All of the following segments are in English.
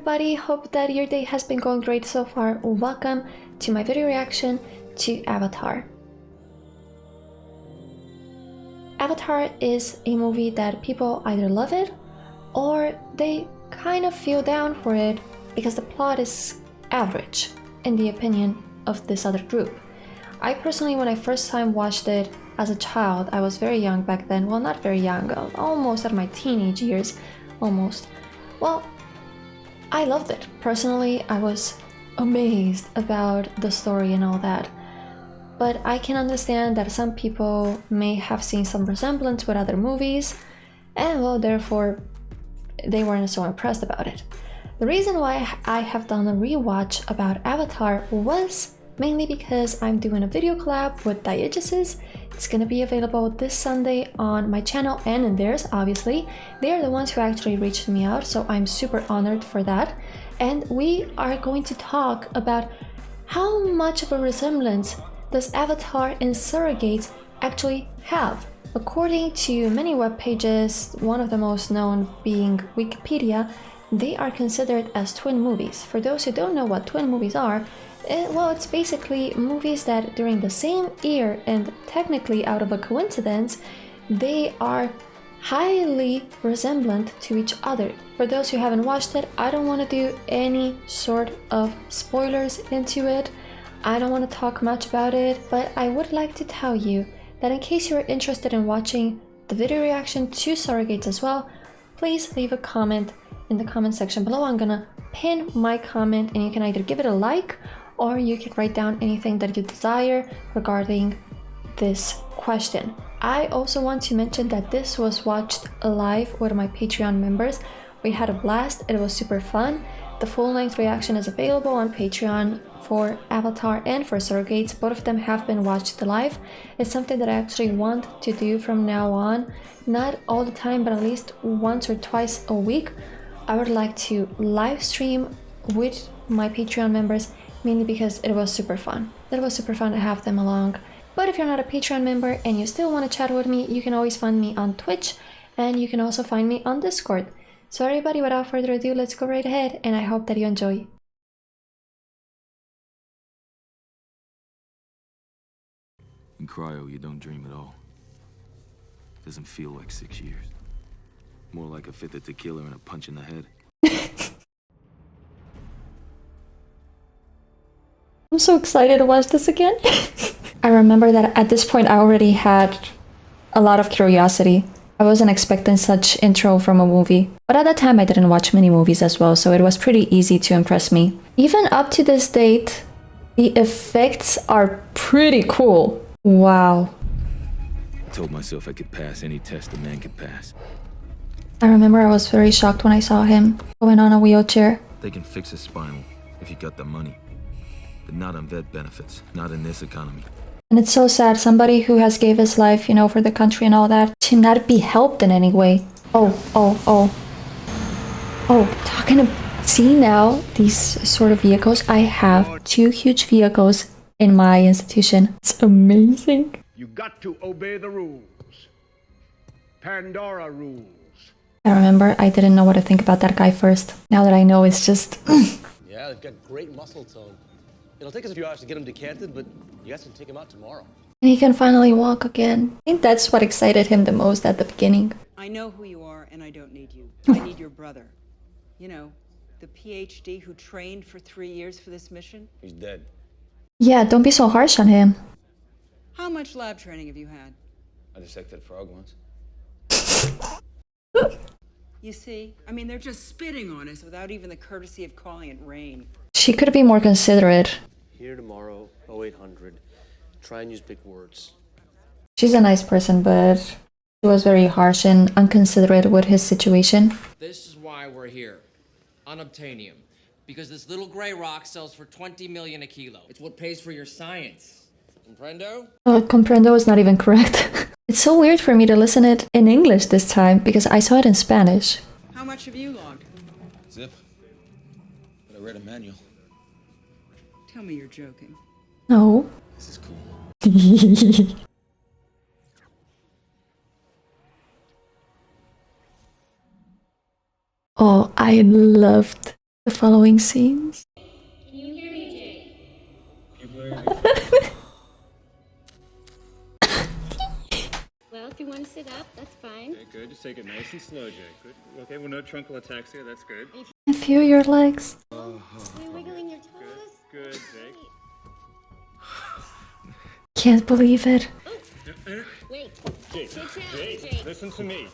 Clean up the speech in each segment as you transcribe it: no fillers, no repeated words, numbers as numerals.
everybody, hope that your day has been going great so far. Welcome to my video reaction to Avatar. Avatar is a movie that people either love it or they kind of feel down for it because the plot is average in the opinion of this other group. I personally, when I first time watched it as a child, I was very young back then. Well, not very young, almost at my teenage years, almost. Well, I loved it. Personally, I was amazed about the story and all that. But I can understand that some people may have seen some resemblance with other movies, and well, therefore, they weren't so impressed about it. The reason why I have done a rewatch about Avatar was mainly because I'm doing a video collab with Diegesis. It's gonna be available this Sunday on my channel and in theirs, obviously. They are the ones who actually reached me out, so I'm super honored for that. And we are going to talk about how much of a resemblance does Avatar and Surrogates actually have. According to many web pages, one of the most known being Wikipedia, they are considered as twin movies. For those who don't know what twin movies are, well, it's basically movies that during the same year and technically out of a coincidence, they are highly resemblant to each other. For those who haven't watched it, I don't want to do any sort of spoilers into it. I don't want to talk much about it, but I would like to tell you that in case you're interested in watching the video reaction to Surrogates as well, please leave a comment in the comment section below. I'm gonna pin my comment and you can either give it a like or you can write down anything that you desire regarding this question. I also want to mention that this was watched live with my Patreon members. We had a blast, it was super fun. The full-length reaction is available on Patreon for Avatar and for Surrogates. Both of them have been watched live. It's something that I actually want to do from now on. Not all the time, but at least once or twice a week. I would like to live stream with my Patreon members, mainly because it was super fun. It was super fun to have them along. But if you're not a Patreon member and you still want to chat with me, you can always find me on Twitch and you can also find me on Discord. So everybody, without further ado, let's go right ahead and I hope that you enjoy. In cryo, you don't dream at all. Doesn't feel like 6 years. More like a fifth of tequila and a punch in the head. I'm so excited to watch this again. I remember that at this point I already had a lot of curiosity. I wasn't expecting such intro from a movie. But at that time I didn't watch many movies as well, so it was pretty easy to impress me. Even up to this date, the effects are pretty cool. Wow. I told myself I could pass any test a man could pass. I remember I was very shocked when I saw him going on a wheelchair. They can fix his spinal if you got the money. But not on vet benefits, not in this economy. And it's so sad, somebody who has gave his life, you know, for the country and all that, to not be helped in any way. Oh, talking about, see now, these sort of vehicles, I have 2 huge vehicles in my institution. It's amazing. You got to obey the rules. Pandora rules. I remember I didn't know what to think about that guy first. Now that I know, it's just... Yeah, they've got great muscle tone. It'll take us a few hours to get him decanted, but you guys can take him out tomorrow. And he can finally walk again. I think that's what excited him the most at the beginning. I know who you are, and I don't need you. I need your brother. You know, the PhD who trained for 3 years for this mission. He's dead. Yeah, don't be so harsh on him. How much lab training have you had? I dissected a frog once. You see, I mean, they're just spitting on us without even the courtesy of calling it rain. She could be more considerate. Here tomorrow, 0800. Try and use big words. She's a nice person, but she was very harsh and unconsiderate with his situation. This is why we're here. Unobtainium. Because this little gray rock sells for 20 million a kilo. It's what pays for your science. Comprendo? Comprendo is not even correct. It's so weird for me to listen it in English this time because I saw it in Spanish. How much have you logged? Zip. But I read a manual. Tell me you're joking. No. This is cool. Oh, I loved the following scenes. Can you hear me, Jake? Well, if you want to sit up, that's fine. Okay, good. Just take it nice and slow, Jake. Good. Okay, well, no truncal attacks here. That's good. I feel your legs. Are you wiggling your toes? Good, Jake. Can't believe it. Wait. Jake, Sit down, Jake, Jake. listen to me.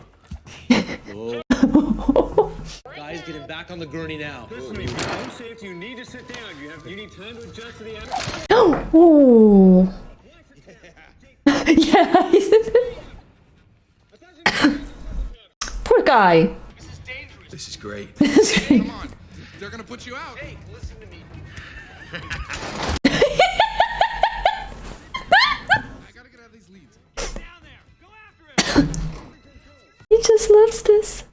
Guys, get him back on the gurney now. Listen to me. For your own safety, you need to sit down. You need time to adjust to the action. Oh. Yeah. Poor guy. This is great. Come on. They're gonna put you out. Jake, listen to me. I gotta get out of these leads. Down there. Go after him. He just loves this.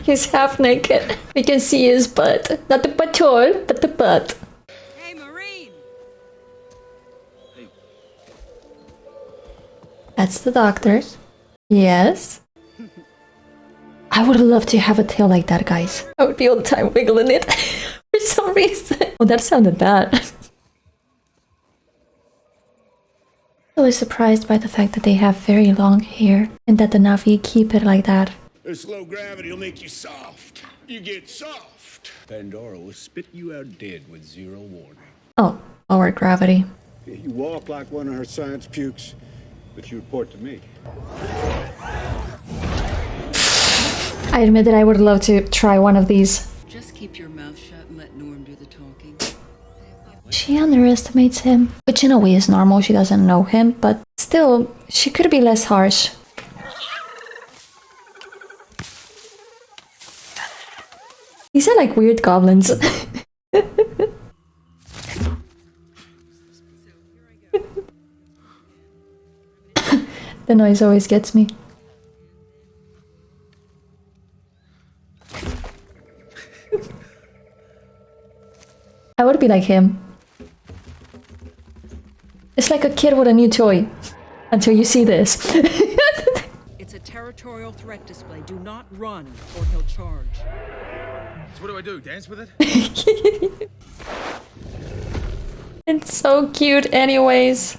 He's half naked. We can see his butt. Not the butthole, but the butt. Hey, Marine! That's the doctor. Yes. I would love to have a tail like that, guys. I would be all the time wiggling it for some reason. Oh, that sounded bad. I was surprised by the fact that they have very long hair and that the Na'vi keep it like that. This low gravity will make you soft. You get soft. Pandora will spit you out dead with zero warning. Oh, lower gravity. You walk like one of her science pukes, but you report to me. I admit that I would love to try one of these. Just keep your mouth shut and let Norm do the talking. She underestimates him, which in a way is normal. She doesn't know him, but still, she could be less harsh. These are like weird goblins. The noise always gets me. I would be like him. It's like a kid with a new toy. Until you see this. It's a territorial threat display. Do not run, or he'll charge. So what do I do? Dance with it? It's so cute anyways.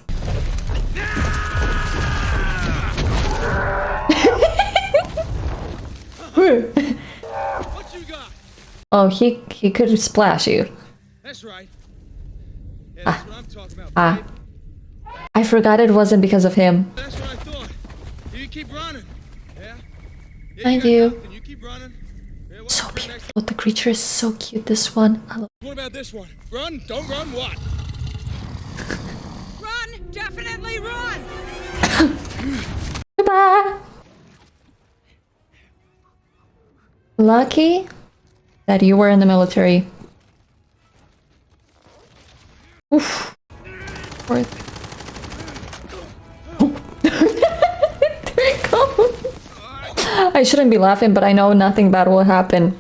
What you got? Oh, he could splash you. That's right. Yeah, that's what I'm talking about. Ah. I forgot it wasn't because of him. That's what I thought. You keep running. Yeah? Thank you. Can you keep running? Yeah, So beautiful. The creature is so cute, this one. I love. What about this one? Run? Don't run? What? Run! Definitely run! Goodbye. Lucky that you were in the military. Oof. Worth. Draco. I shouldn't be laughing, but I know nothing bad will happen.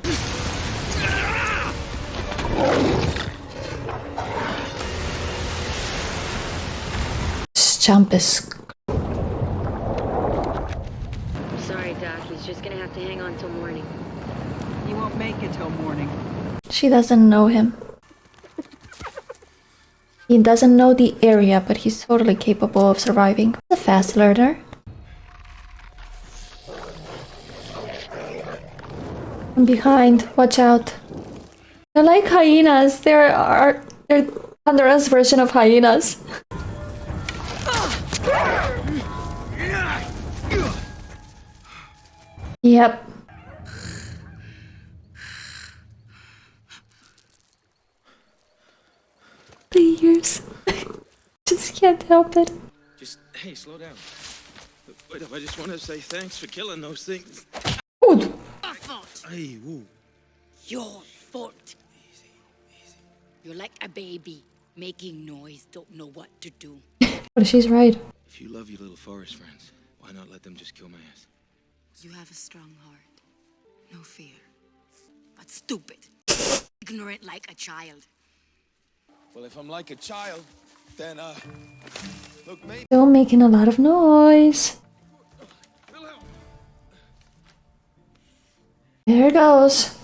This jump is. Sorry, Doc. He's just gonna have to hang on till morning. You won't make it till morning. She doesn't know him. He doesn't know the area, but he's totally capable of surviving. He's a fast learner. From behind, watch out. They're like hyenas. They're Pandora's version of hyenas. Yep. The ears. Just can't help it. Just, hey, slow down. Wait up, I just want to say thanks for killing those things. Good. Our fault. Hey, woo. Your fault. You're like a baby, making noise, don't know what to do. But she's right. If you love your little forest friends, why not let them just kill my ass? You have a strong heart. No fear. But stupid. Ignorant like a child. Well, if I'm like a child, then, look, maybe. Still making a lot of noise. There it goes.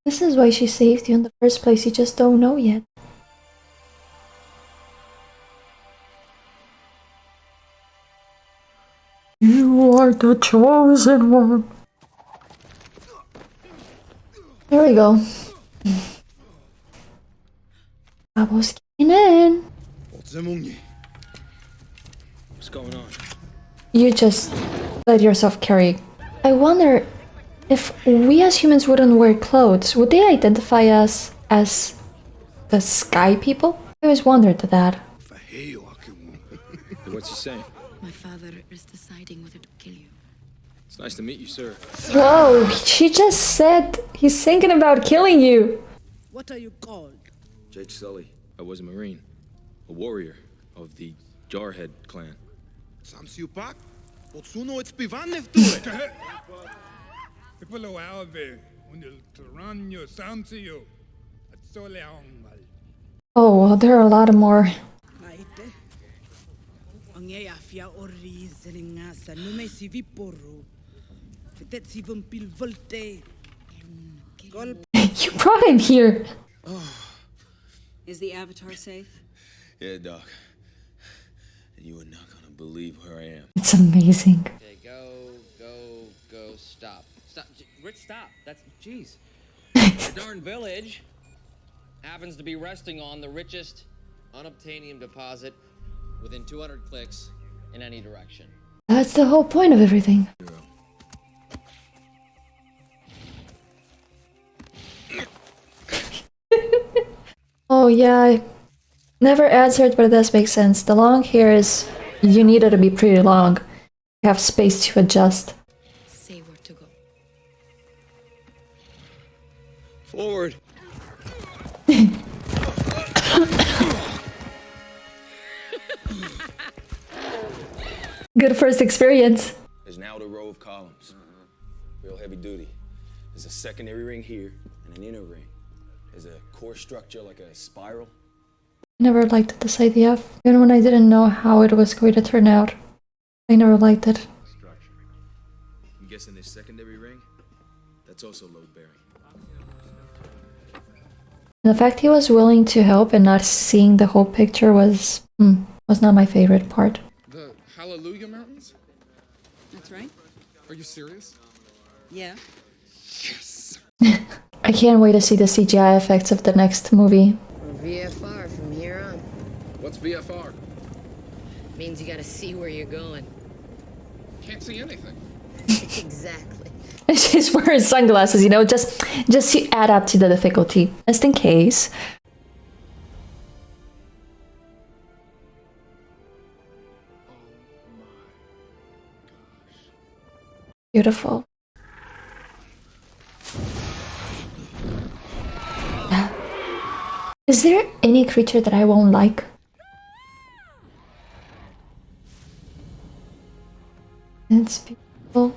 This is why she saved you in the first place, you just don't know yet. You are the chosen one. There we go. Babo's getting in. What's going on? You just let yourself carry. I wonder if we as humans wouldn't wear clothes, would they identify us as the sky people? I always wondered that. What's he saying? My father is deciding whether to kill you. It's nice to meet you, sir. Whoa, she just said he's thinking about killing you. What are you called? Jake Sully. I was a Marine. A warrior of the Jarhead clan. Oh, well, there are a lot more. You brought him here. Is the Avatar safe? Yeah, Doc. And you are not gonna believe where I am. It's amazing. Okay, go, stop. Stop. Rich, stop. That's, jeez. The darn village happens to be resting on the richest unobtainium deposit within 200 clicks in any direction. That's the whole point of everything. Oh yeah, I never answered, but it does make sense. The long hair is, you need it to be pretty long. You have space to adjust. Say where to go. Forward. Good first experience. There's an outer row of columns. Real heavy duty. There's a secondary ring here and an inner ring. There's a core structure like a spiral. I never liked this idea, even when I didn't know how it was going to turn out. I never liked it. I'm guessing this secondary ring, that's also load bearing. The fact he was willing to help and not seeing the whole picture was not my favorite part. The Hallelujah Mountains? That's right. Are you serious? Yeah. Yes! I can't wait to see the CGI effects of the next movie. VFR from here on. What's VFR? Means you gotta see where you're going. Can't see anything. Exactly. She's wearing sunglasses, you know, just to add up to the difficulty, just in case. Beautiful. Is there any creature that I won't like? It's beautiful.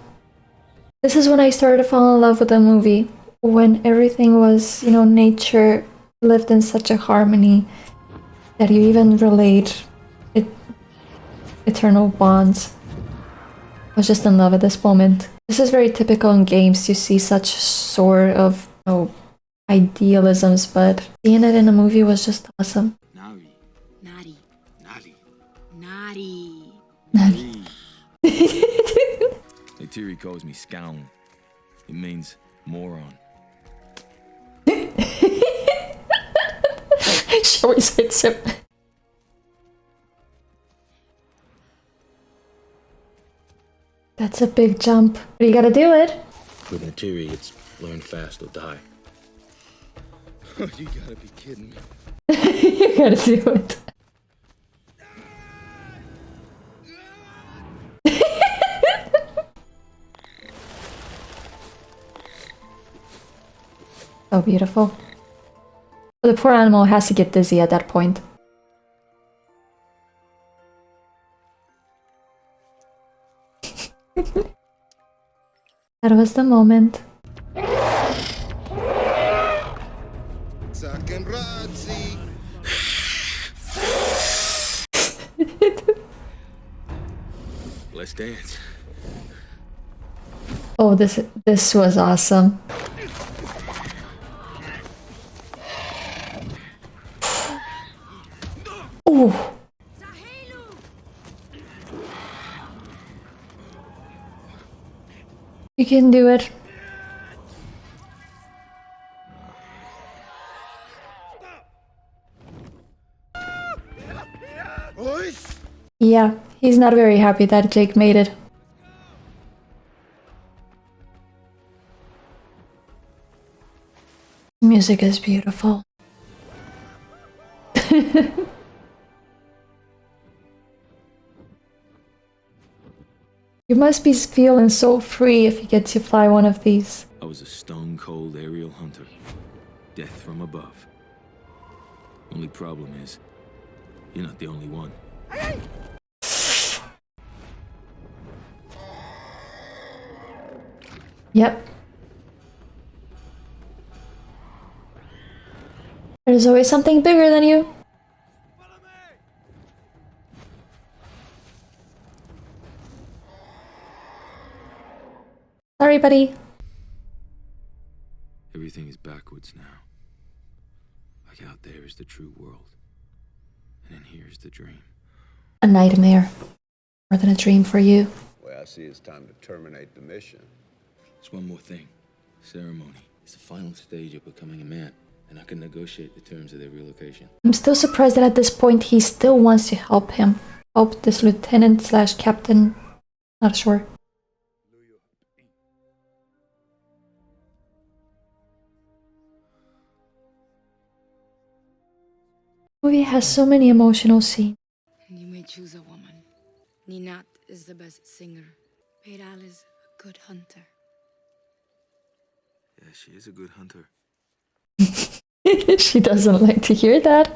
This is when I started to fall in love with the movie. When everything was, you know, nature lived in such a harmony that you even relate eternal bonds. I was just in love at this moment. This is very typical in games to see such sort of, idealisms, but seeing it in a movie was just awesome. Nari. Naughty. Nari. Naughty. Tiri calls me scown. It means moron. She always hits him. That's a big jump, but you gotta do it. With Natiri, it's learn fast or die. You gotta be kidding me. You gotta do it. So beautiful. The poor animal has to get dizzy at that point. That was the moment. Let's dance. Oh, this was awesome. can do it. Yeah, he's not very happy that Jake made it. Music is beautiful. You must be feeling so free if you get to fly one of these. I was a stone-cold aerial hunter. Death from above. Only problem is, you're not the only one. Yep. There's always something bigger than you. Sorry, buddy. Everything is backwards now. Like out there is the true world. And in here is the dream. A nightmare. More than a dream for you. The way I see it's time to terminate the mission. There's one more thing. Ceremony. It's the final stage of becoming a man. And I can negotiate the terms of their relocation. I'm still surprised that at this point he still wants to help him. Help this lieutenant slash captain. Not sure. The movie has so many emotional scenes. You may choose a woman. Ninat is the best singer. Peral is a good hunter. Yeah, she is a good hunter. She doesn't like to hear that.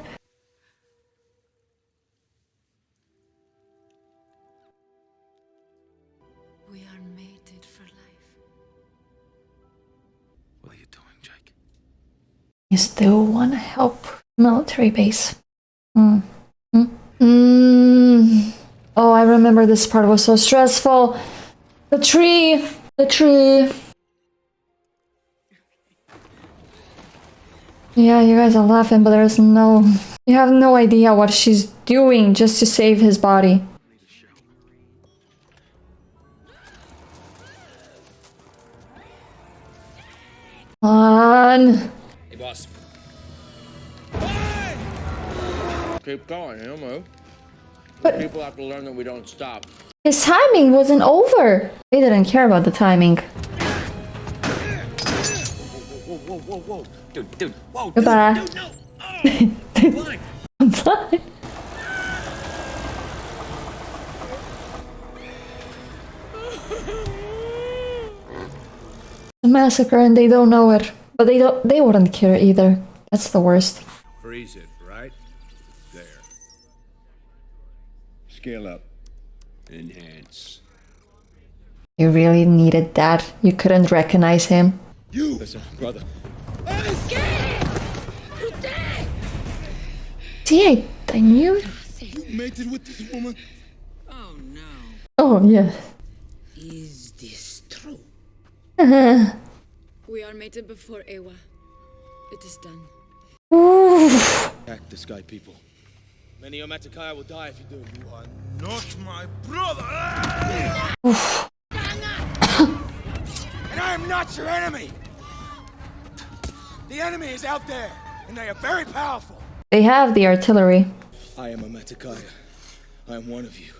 We are mated for life. What are you doing, Jake? You still want to help military base. Oh, I remember this part was so stressful. The tree. The tree. Yeah, you guys are laughing, but there's no... You have no idea what she's doing just to save his body. Come on. Hey, boss. Keep going, he'll move. But people have to learn that we don't stop. His timing wasn't over. They didn't care about the timing. Whoa. Dude, whoa. Goodbye. Dude, no. Oh, I'm blind. A massacre and they don't know it. But they wouldn't care either. That's the worst. Freeze it, right? There. Scale up. Enhance. You really needed that. You couldn't recognize him. You! Listen, brother. See, I knew it. You mated with this woman? Oh no. Oh, yeah. Is this true? Uh-huh. We are mated before Ewa. It is done. Oof. Attack the sky people. Many of Matakaya will die if you do. You are not my brother! And I am not your enemy! The enemy is out there, and they are very powerful. They have the artillery. I am a Matakaya. I am one of you.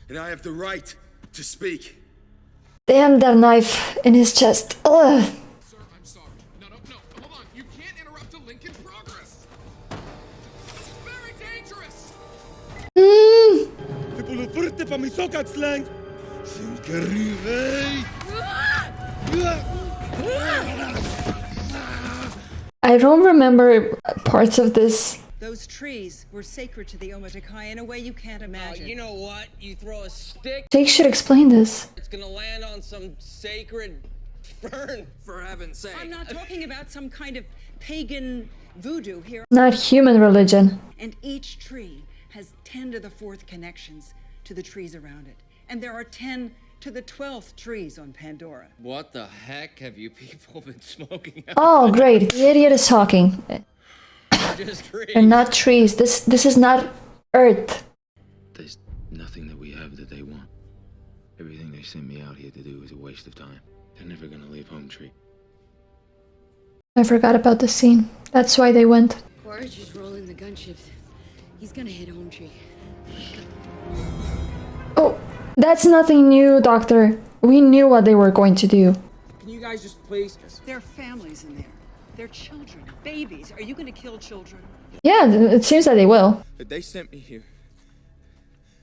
And I have the right to speak. Damn that knife in his chest. Ugh. Sir, I'm sorry. No, hold on. You can't interrupt a link in progress. It's very dangerous. I don't remember parts of this. Those trees were sacred to the Omotekai in a way you can't imagine. You know what? You throw a stick, Jake should explain this. it's gonna land on some sacred fern, for heaven's sake. I'm not talking about some kind of pagan voodoo here. Not human religion. And each tree has 10 to the 4th connections to the trees around it. And there are 10 to the 12th trees on Pandora. What the heck have you people been smoking? Oh, great. The idiot is talking. Just trees. They're not trees. This is not Earth. There's nothing that we have that they want. Everything they sent me out here to do is a waste of time. They're never gonna leave Home Tree. I forgot about the scene. That's why they went. Quaritch is rolling the gunships. He's gonna hit Home Tree. Oh, that's nothing new, Doctor. We knew what they were going to do. Can you guys just please? There are families in there. They're children, babies. Are you going to kill children? Yeah, it seems that they will. But they sent me here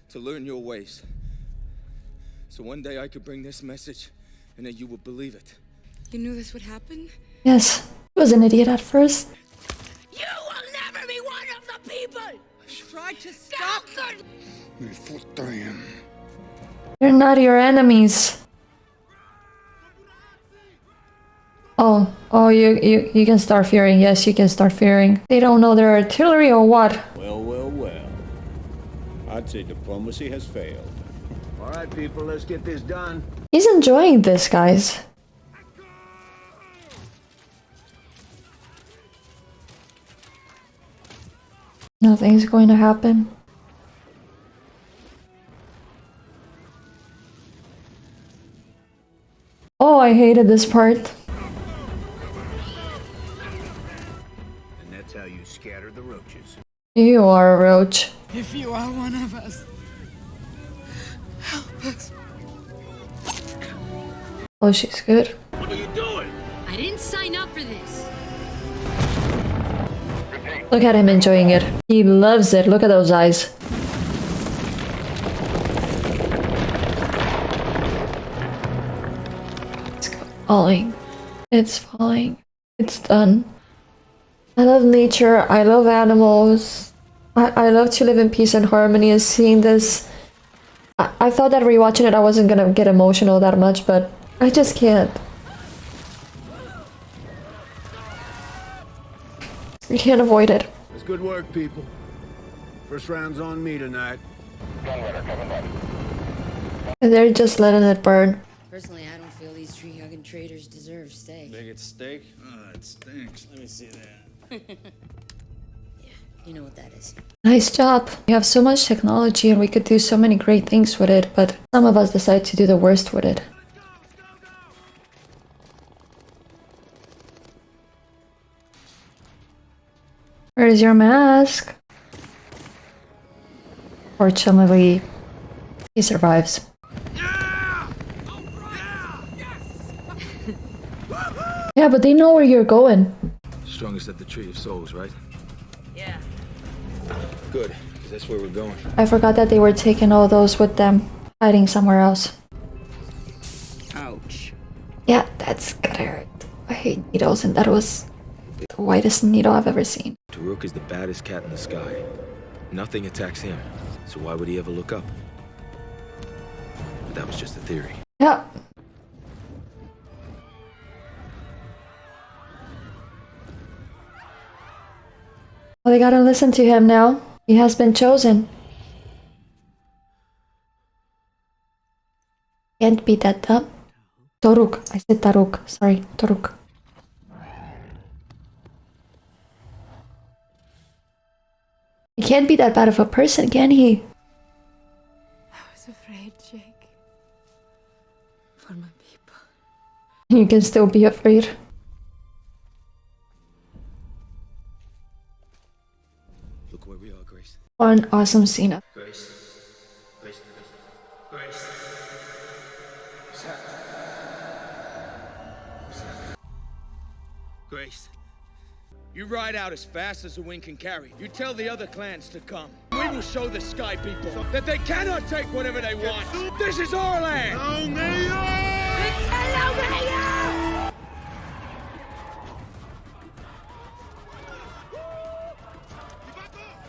to learn your ways. So one day I could bring this message and then you would believe it. You knew this would happen? Yes, he was an idiot at first. You will never be one of the people! Try to stop them! They're not your enemies. Oh, you can start fearing. Yes, you can start fearing. They don't know their artillery or what? Well, well, well. I'd say diplomacy has failed. All right, people, let's get this done. He's enjoying this, guys. Nothing's going to happen. Oh, I hated this part. And that's how you scatter the roaches. You are a roach. If you are one of us, help us. Oh, she's good. What are you doing? I didn't sign up for this. Look at him enjoying it. He loves it. Look at those eyes. It's falling. It's falling. It's done. I love nature. I love animals. I love to live in peace and harmony, and seeing this... I thought that rewatching it I wasn't gonna get emotional that much, but I just can't. You can't avoid it. It's good work, people. First round's on me tonight. And they're just letting it burn. Personally, I don't feel these tree-hugging traitors deserve steak. Big it's steak? It stinks. Let me see that. Yeah, you know what that is. Nice job. We have so much technology and we could do so many great things with it, but some of us decide to do the worst with it. Where is your mask? Fortunately, he survives. Yeah, but they know where you're going. Strongest at the Tree of Souls, right? Yeah. Good, because that's where we're going. I forgot that they were taking all those with them, hiding somewhere else. Ouch. Yeah, that's gotta hurt. I hate needles, and that was the whitest needle I've ever seen. Taruk is the baddest cat in the sky. Nothing attacks him, so why would he ever look up? But that was just a theory. Yeah. Well, they gotta listen to him now. He has been chosen. Can't be that dumb. Taruk. I said Taruk. Sorry, Taruk. He can't be that bad of a person, can he? I was afraid, Jake. For my people. You can still be afraid. Look where we are, Grace. One awesome scene. Grace. Grace. Grace. Grace, you ride out as fast as the wind can carry. You tell the other clans to come. We will show the Sky people that they cannot take whatever they want. This is our land!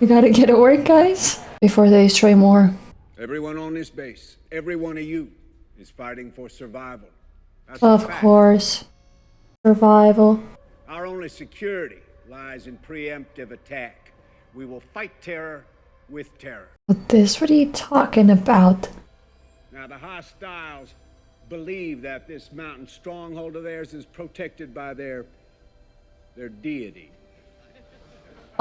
We gotta get to work, guys, before they destroy more. Everyone on this base, every one of you, is fighting for survival. That's Of a fact. course. Survival. Our only security lies in preemptive attack. We will fight terror with terror. What are you talking about? Now, the hostiles believe that this mountain stronghold of theirs is protected by their deity.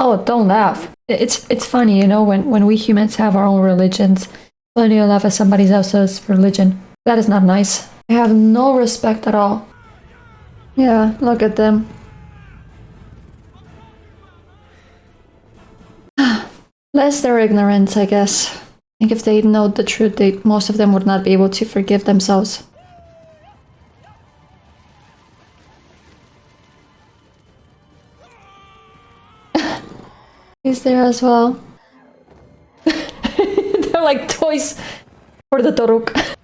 Oh, don't laugh. It's funny, you know, when we humans have our own religions, when you laugh at somebody else's religion. That is not nice. I have no respect at all. Yeah, look at them. Less their ignorance, I guess. I think if they know the truth, most of them would not be able to forgive themselves. He's there as well. They're like toys for the Toruk.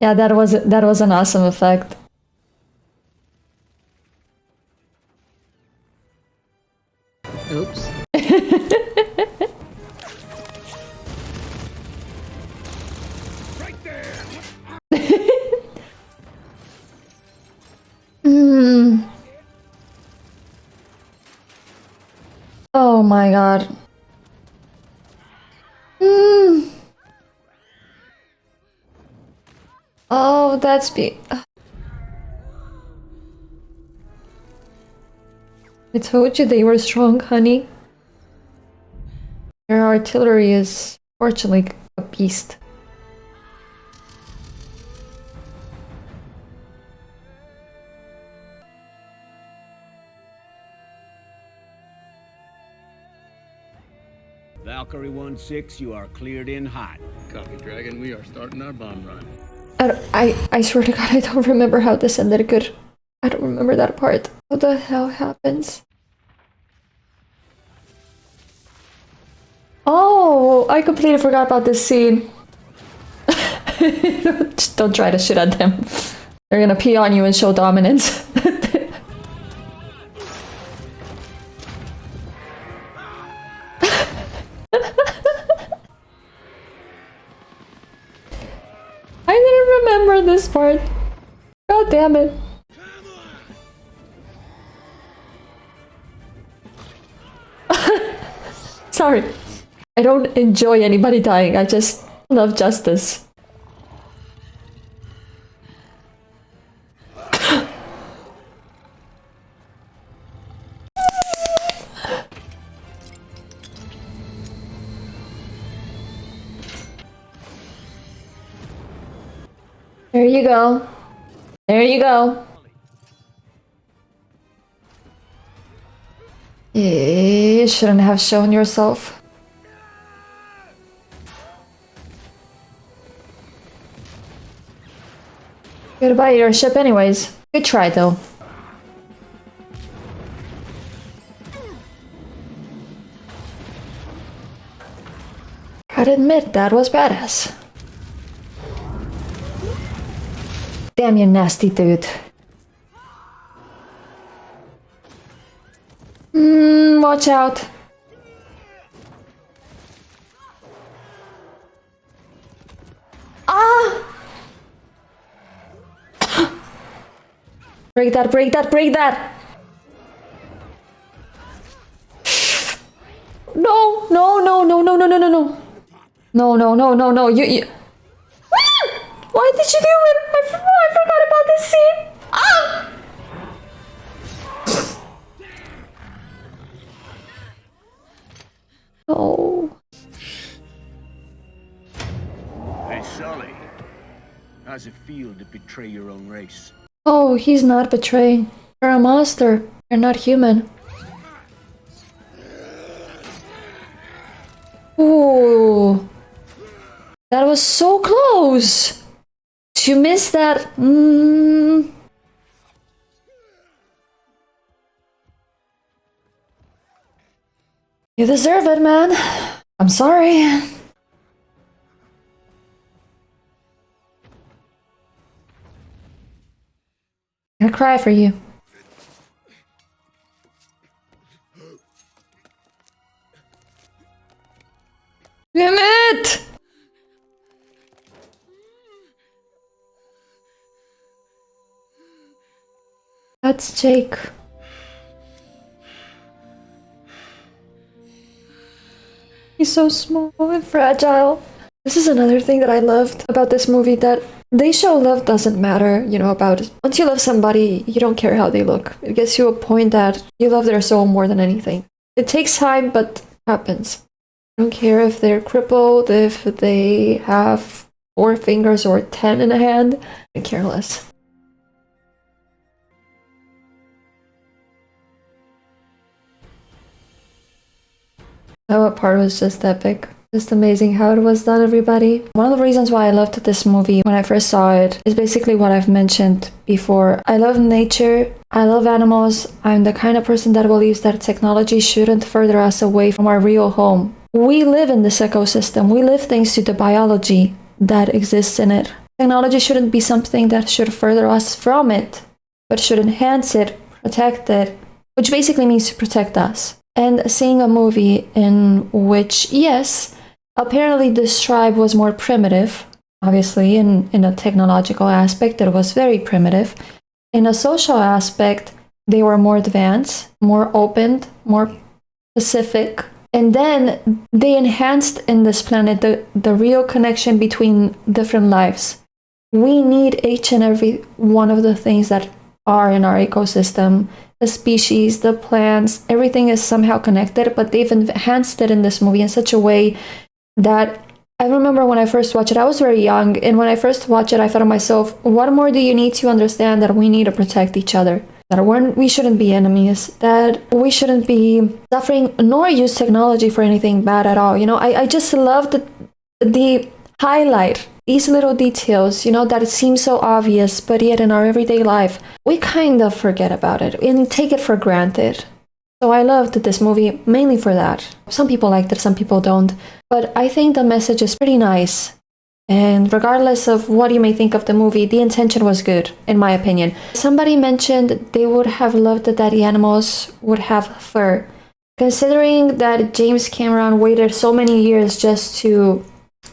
Yeah, that was an awesome effect. Oops. Right there. Oh my god. Oh, that's I told you they were strong, honey. Their artillery is fortunately a beast. Valkyrie 1-6, you are cleared in hot. Copy, Dragon. We are starting our bomb run. I swear to God, I don't remember how this ended good. I don't remember that part. What the hell happens? Oh, I completely forgot about this scene. Just don't try to shoot at them. They're gonna pee on you and show dominance. I didn't remember this part. God damn it. Sorry. I don't enjoy anybody dying. I just love justice. There you go. There you go. You shouldn't have shown yourself. Goodbye your ship anyways. Good try though. Gotta admit, that was badass. Damn you nasty dude. Watch out. Ah! Break that, break that, break that! No, no, no, no, no, no, no, no, no. No, no, no, no, no, you... Why did you do it? I forgot about this scene. Ah! Oh. Hey, Sully. How's it feel to betray your own race? Oh, he's not betraying. You're a monster. You're not human. Ooh. That was so close. Did you miss that? You deserve it, man. I'm sorry. I'm gonna cry for you. Damn it! That's Jake. He's so small and fragile. This is another thing that I loved about this movie, that they show love doesn't matter, you know, about once you love somebody, you don't care how they look. It gets to a point that you love their soul more than anything. It takes time, but happens. I don't care if they're crippled, if they have 4 fingers or 10 in a hand. I'm careless. That part was just epic. Just amazing how it was done, everybody. One of the reasons why I loved this movie when I first saw it is basically what I've mentioned before. I love nature. I love animals. I'm the kind of person that believes that technology shouldn't further us away from our real home. We live in this ecosystem. We live thanks to the biology that exists in it. Technology shouldn't be something that should further us from it, but should enhance it, protect it, which basically means to protect us. And seeing a movie in which, yes, apparently this tribe was more primitive, obviously in a technological aspect it was very primitive. In a social aspect, they were more advanced, more open, more pacific. And then they enhanced in this planet the real connection between different lives. We need each and every one of the things that are in our ecosystem. The species, the plants, everything is somehow connected, but they've enhanced it in this movie in such a way that I remember when I first watched it, I was very young, and when I first watched it, I thought to myself, what more do you need to understand that we need to protect each other? That we shouldn't be enemies, that we shouldn't be suffering, nor use technology for anything bad at all. You know, I just love the highlight, these little details, you know, that it seems so obvious, but yet in our everyday life, we kind of forget about it and take it for granted. So I loved this movie mainly for that. Some people liked it, some people don't. But I think the message is pretty nice. And regardless of what you may think of the movie, the intention was good, in my opinion. Somebody mentioned they would have loved that the animals would have fur. Considering that James Cameron waited so many years just to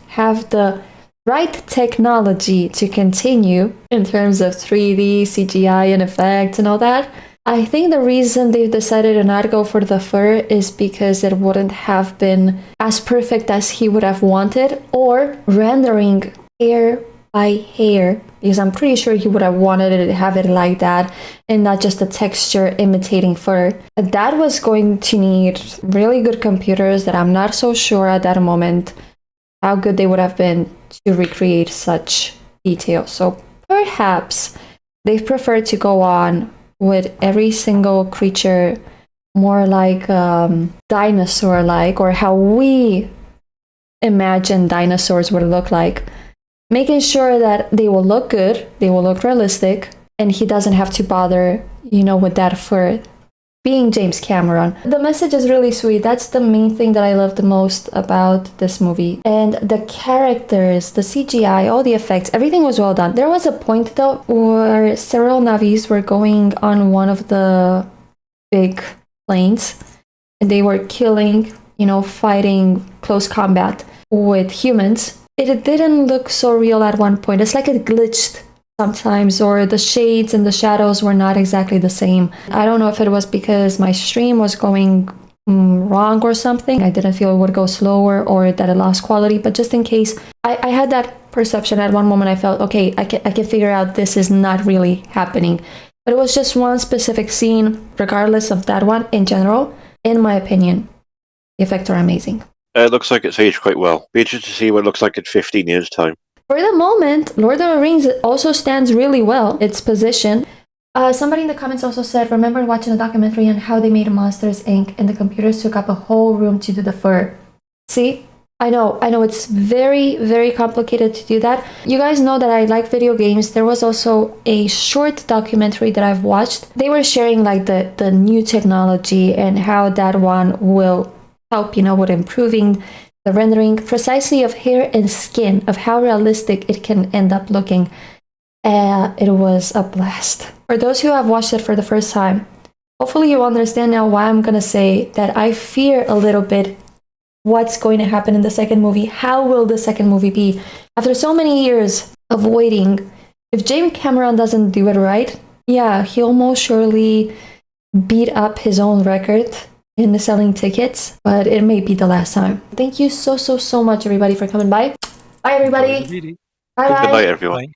have the right technology to continue in terms of 3D, CGI, and effects and all that, I think the reason they've decided to not go for the fur is because it wouldn't have been as perfect as he would have wanted, or rendering hair by hair, because I'm pretty sure he would have wanted to have it like that and not just the texture imitating fur. That was going to need really good computers that I'm not so sure at that moment how good they would have been to recreate such detail. So perhaps they've preferred to go on with every single creature more like dinosaur-like, or how we imagine dinosaurs would look like, making sure that they will look good, they will look realistic, and he doesn't have to bother, you know, with that for being James Cameron. The message is really sweet. That's the main thing that I love the most about this movie. And the characters, the CGI, all the effects, everything was well done. There was a point though where several Navis were going on one of the big planes and they were killing, you know, fighting close combat with humans. It didn't look so real at one point. It's like it glitched sometimes, or the shades and the shadows were not exactly the same. I don't know if it was because my stream was going wrong or something. I didn't feel it would go slower or that it lost quality, but just in case, I had that perception at one moment. I felt, okay, I can figure out this is not really happening. But it was just one specific scene, regardless of that one. In general, in my opinion, the effects are amazing. It looks like it's aged quite well. Be interested to see what it looks like in 15 years' time. For the moment, Lord of the Rings also stands really well, its position. Somebody in the comments also said, remember watching a documentary on how they made Monsters, Inc. and the computers took up a whole room to do the fur. See? I know it's very, very complicated to do that. You guys know that I like video games. There was also a short documentary that I've watched. They were sharing like the new technology and how that one will help, you know, with improving the rendering precisely of hair and skin, of how realistic it can end up looking. It was a blast. For those who have watched it for the first time, hopefully you understand now why I'm gonna say that I fear a little bit what's going to happen in the second movie. How will the second movie be? After so many years of waiting, if James Cameron doesn't do it right, yeah, he'll most surely beat up his own record in the selling tickets, but it may be the last time. Thank you so much, everybody, for coming by. Bye, everybody. Bye. Good night, everyone.